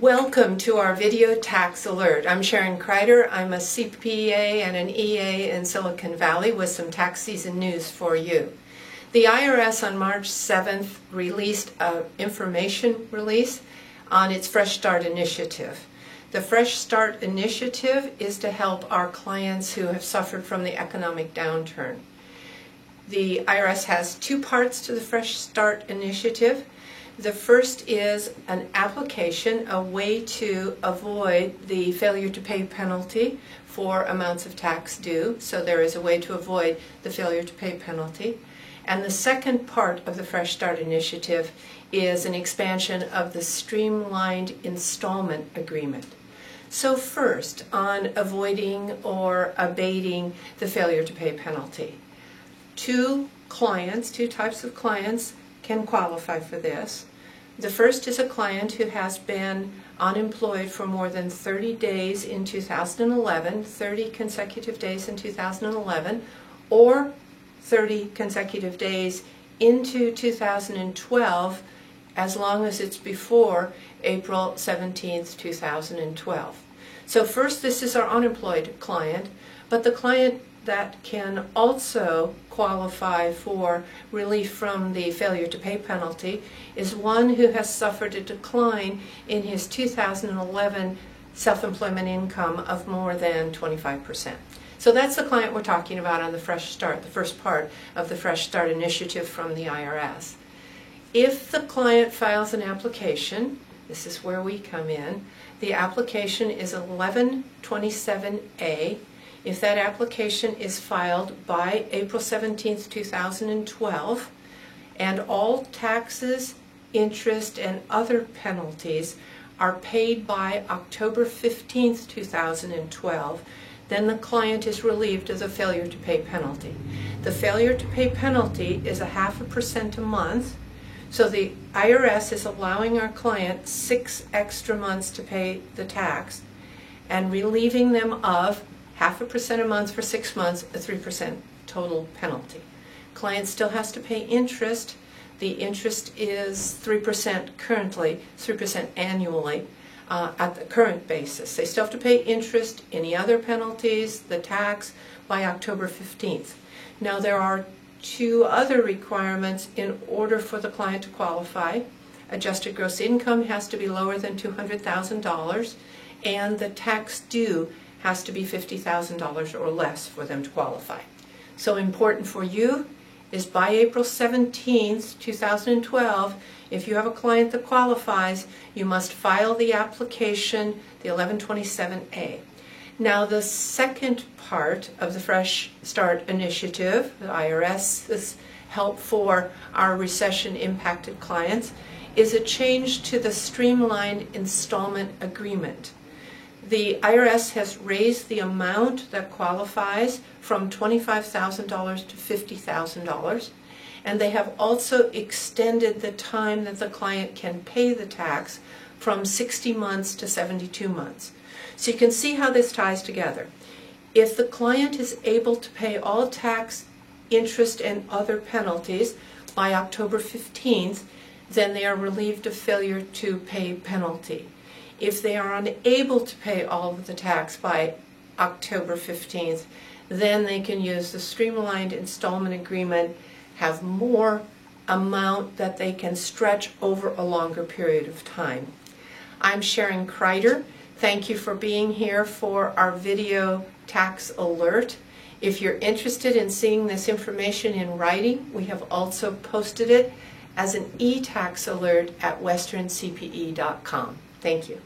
Welcome to our video tax alert. I'm Sharon Kreider. I'm a CPA and an EA in Silicon Valley with some tax season news for you. The IRS on March 7th released an information release on its Fresh Start initiative. The Fresh Start initiative is to help our clients who have suffered from the economic downturn. The IRS has two parts to the Fresh Start initiative. The first is an application, a way to avoid the failure to pay penalty for amounts of tax due. So there is a way to avoid the failure to pay penalty. And the second part of the Fresh Start initiative is an expansion of the streamlined installment agreement. So first, on avoiding or abating the failure to pay penalty. Two types of clients can qualify for this. The first is a client who has been unemployed for more than 30 days in 2011, 30 consecutive days in 2011, or 30 consecutive days into 2012, as long as it's before April 17th, 2012. So first, this is our unemployed client, but the client that can also qualify for relief from the failure to pay penalty is one who has suffered a decline in his 2011 self-employment income of more than 25%. So that's the client we're talking about on the Fresh Start, the first part of the Fresh Start initiative from the IRS. If the client files an application, this is where we come in, the application is 1127A. If that application is filed by April 17th, 2012, and all taxes, interest, and other penalties are paid by October 15th, 2012, then the client is relieved of the failure to pay penalty. The failure to pay penalty is 0.5% a month, so the IRS is allowing our client 6 extra months to pay the tax and relieving them of 0.5% a month for 6 months, a 3% total penalty. Client still has to pay interest. The interest is 3% currently, 3% annually at the current basis. They still have to pay interest, any other penalties, the tax by October 15th. Now there are two other requirements in order for the client to qualify. Adjusted gross income has to be lower than $200,000, and the tax due has to be $50,000 or less for them to qualify. So important for you is by April 17th, 2012, if you have a client that qualifies, you must file the application, the 1127A. Now the second part of the Fresh Start initiative, the IRS's help for our recession-impacted clients, is a change to the streamlined installment agreement. The IRS has raised the amount that qualifies from $25,000 to $50,000, and they have also extended the time that the client can pay the tax from 60 months to 72 months. So you can see how this ties together. If the client is able to pay all tax, interest, and other penalties by October 15th, then they are relieved of failure to pay penalty. If they are unable to pay all of the tax by October 15th, then they can use the streamlined installment agreement, have more amount that they can stretch over a longer period of time. I'm Sharon Kreider. Thank you for being here for our video tax alert. If you're interested in seeing this information in writing, we have also posted it as an e-tax alert at westerncpe.com. Thank you.